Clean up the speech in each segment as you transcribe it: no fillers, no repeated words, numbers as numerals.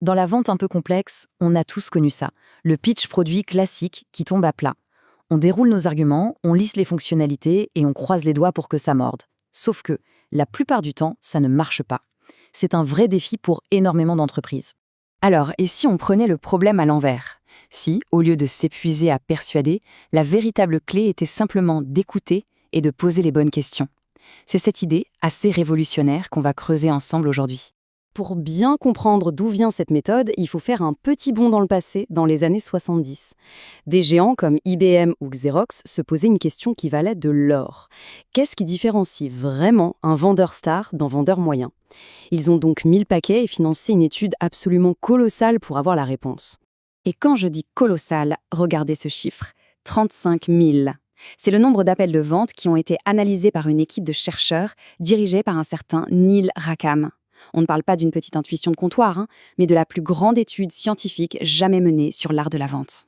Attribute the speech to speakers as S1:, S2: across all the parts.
S1: Dans la vente un peu complexe, on a tous connu ça. Le pitch produit classique qui tombe à plat. On déroule nos arguments, on liste les fonctionnalités et on croise les doigts pour que ça morde. Sauf que, la plupart du temps, ça ne marche pas. C'est un vrai défi pour énormément d'entreprises. Alors, et si on prenait le problème à l'envers? Si, au lieu de s'épuiser à persuader, la véritable clé était simplement d'écouter et de poser les bonnes questions. C'est cette idée assez révolutionnaire qu'on va creuser ensemble aujourd'hui.
S2: Pour bien comprendre d'où vient cette méthode, il faut faire un petit bond dans le passé, dans les années 70. Des géants comme IBM ou Xerox se posaient une question qui valait de l'or. Qu'est-ce qui différencie vraiment un vendeur star d'un vendeur moyen? Ils ont donc mis le paquet et financé une étude absolument colossale pour avoir la réponse. Et quand je dis colossal, regardez ce chiffre, 35 000. C'est le nombre d'appels de vente qui ont été analysés par une équipe de chercheurs dirigée par un certain Neil Rackham. On ne parle pas d'une petite intuition de comptoir, mais de la plus grande étude scientifique jamais menée sur l'art de la vente.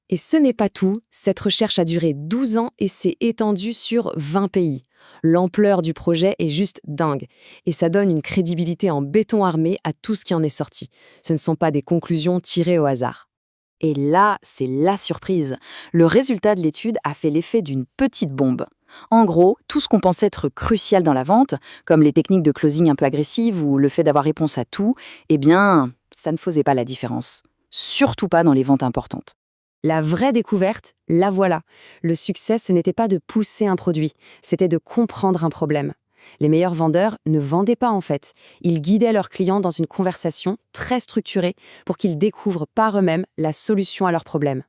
S2: Et ce n'est pas tout, cette recherche a duré 12 ans et s'est étendue sur 20 pays. L'ampleur du projet est juste dingue, et ça donne une crédibilité en béton armé à tout ce qui en est sorti. Ce ne sont pas des conclusions tirées au hasard. Et là, c'est la surprise. Le résultat de l'étude a fait l'effet d'une petite bombe. En gros, tout ce qu'on pensait être crucial dans la vente, comme les techniques de closing un peu agressives ou le fait d'avoir réponse à tout, eh bien, ça ne faisait pas la différence. Surtout pas dans les ventes importantes. La vraie découverte, la voilà. Le succès, ce n'était pas de pousser un produit, c'était de comprendre un problème. Les meilleurs vendeurs ne vendaient pas en fait. Ils guidaient leurs clients dans une conversation très structurée pour qu'ils découvrent par eux-mêmes la solution à leurs problèmes.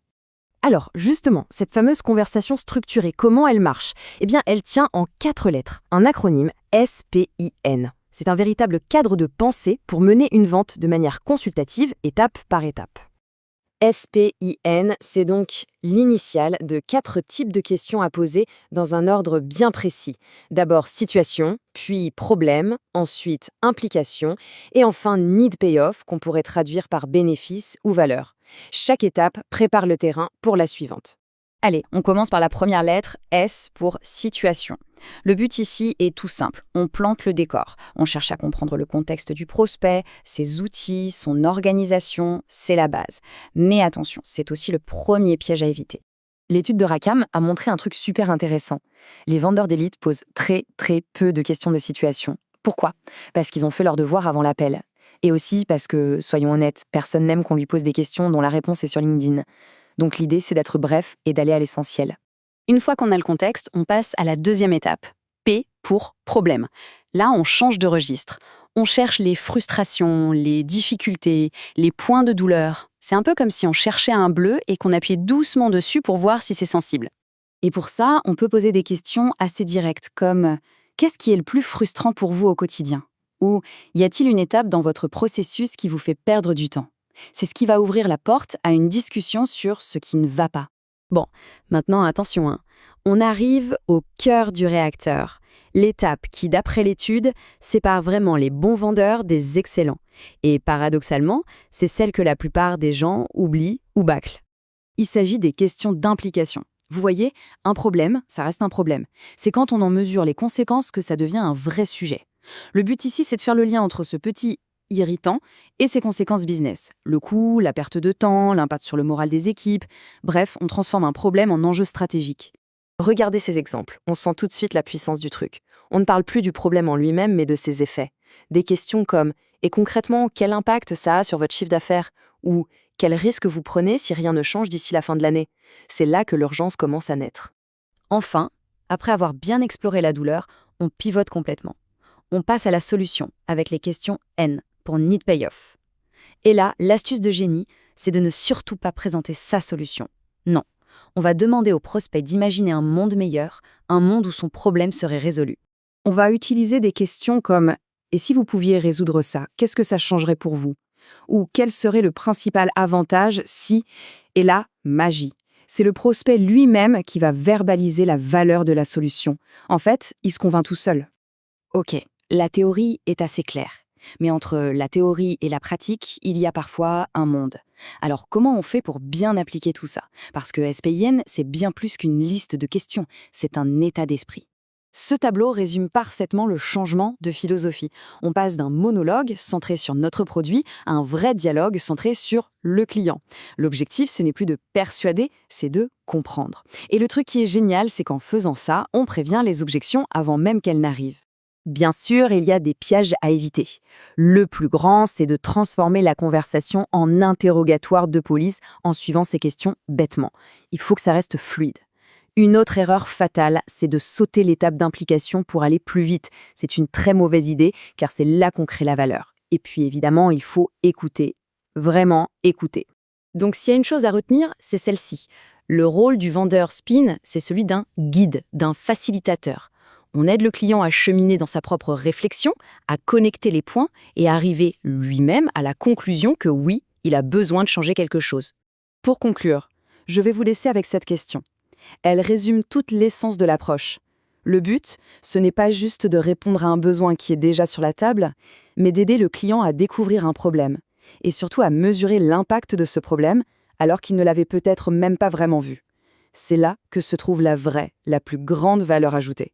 S2: Alors, justement, cette fameuse conversation structurée, comment elle marche? Eh bien, elle tient en 4 lettres, un acronyme SPIN. C'est un véritable cadre de pensée pour mener une vente de manière consultative, étape par étape. SPIN, c'est donc l'initiale de 4 types de questions à poser dans un ordre bien précis. D'abord situation, puis problème, ensuite implication, et enfin need payoff qu'on pourrait traduire par bénéfice ou valeur. Chaque étape prépare le terrain pour la suivante. Allez, on commence par la première lettre, S pour situation. Le but ici est tout simple, on plante le décor. On cherche à comprendre le contexte du prospect, ses outils, son organisation, c'est la base. Mais attention, c'est aussi le premier piège à éviter. L'étude de Rackham a montré un truc super intéressant. Les vendeurs d'élite posent très peu de questions de situation. Pourquoi? Parce qu'ils ont fait leur devoir avant l'appel. Et aussi parce que, soyons honnêtes, personne n'aime qu'on lui pose des questions dont la réponse est sur LinkedIn. Donc l'idée, c'est d'être bref et d'aller à l'essentiel. Une fois qu'on a le contexte, on passe à la deuxième étape. P pour problème. Là, on change de registre. On cherche les frustrations, les difficultés, les points de douleur. C'est un peu comme si on cherchait un bleu et qu'on appuyait doucement dessus pour voir si c'est sensible. Et pour ça, on peut poser des questions assez directes comme « Qu'est-ce qui est le plus frustrant pour vous au quotidien ?» ou « Y a-t-il une étape dans votre processus qui vous fait perdre du temps ?» C'est ce qui va ouvrir la porte à une discussion sur ce qui ne va pas. Bon, maintenant attention, on arrive au cœur du réacteur. L'étape qui, d'après l'étude, sépare vraiment les bons vendeurs des excellents. Et paradoxalement, c'est celle que la plupart des gens oublient ou bâclent. Il s'agit des questions d'implication. Vous voyez, un problème, ça reste un problème. C'est quand on en mesure les conséquences que ça devient un vrai sujet. Le but ici, c'est de faire le lien entre ce petit irritant et ses conséquences business. Le coût, la perte de temps, l'impact sur le moral des équipes. Bref, on transforme un problème en enjeu stratégique. Regardez ces exemples, on sent tout de suite la puissance du truc. On ne parle plus du problème en lui-même, mais de ses effets. Des questions comme « Et concrètement, quel impact ça a sur votre chiffre d'affaires ?» ou « Quel risque vous prenez si rien ne change d'ici la fin de l'année ?» C'est là que l'urgence commence à naître. Enfin, après avoir bien exploré la douleur, on pivote complètement. On passe à la solution avec les questions N pour Need Payoff. Et là, l'astuce de génie, c'est de ne surtout pas présenter sa solution. Non, on va demander au prospect d'imaginer un monde meilleur, un monde où son problème serait résolu. On va utiliser des questions comme « Et si vous pouviez résoudre ça, qu'est-ce que ça changerait pour vous ?» ou « Quel serait le principal avantage si… ?» Et là, magie. C'est le prospect lui-même qui va verbaliser la valeur de la solution. En fait, il se convainc tout seul. Ok, la théorie est assez claire. Mais entre la théorie et la pratique, il y a parfois un monde. Alors comment on fait pour bien appliquer tout ça? Parce que SPIN, c'est bien plus qu'une liste de questions, c'est un état d'esprit.
S1: Ce tableau résume parfaitement le changement de philosophie. On passe d'un monologue centré sur notre produit à un vrai dialogue centré sur le client. L'objectif, ce n'est plus de persuader, c'est de comprendre. Et le truc qui est génial, c'est qu'en faisant ça, on prévient les objections avant même qu'elles n'arrivent. Bien sûr, il y a des pièges à éviter. Le plus grand, c'est de transformer la conversation en interrogatoire de police en suivant ces questions bêtement. Il faut que ça reste fluide. Une autre erreur fatale, c'est de sauter l'étape d'implication pour aller plus vite. C'est une très mauvaise idée, car c'est là qu'on crée la valeur. Et puis évidemment, il faut écouter. Vraiment écouter.
S2: Donc s'il y a une chose à retenir, c'est celle-ci. Le rôle du vendeur spin, c'est celui d'un guide, d'un facilitateur. On aide le client à cheminer dans sa propre réflexion, à connecter les points et à arriver lui-même à la conclusion que oui, il a besoin de changer quelque chose.
S1: Pour conclure, je vais vous laisser avec cette question. Elle résume toute l'essence de l'approche. Le but, ce n'est pas juste de répondre à un besoin qui est déjà sur la table, mais d'aider le client à découvrir un problème, et surtout à mesurer l'impact de ce problème alors qu'il ne l'avait peut-être même pas vraiment vu. C'est là que se trouve la vraie, la plus grande valeur ajoutée.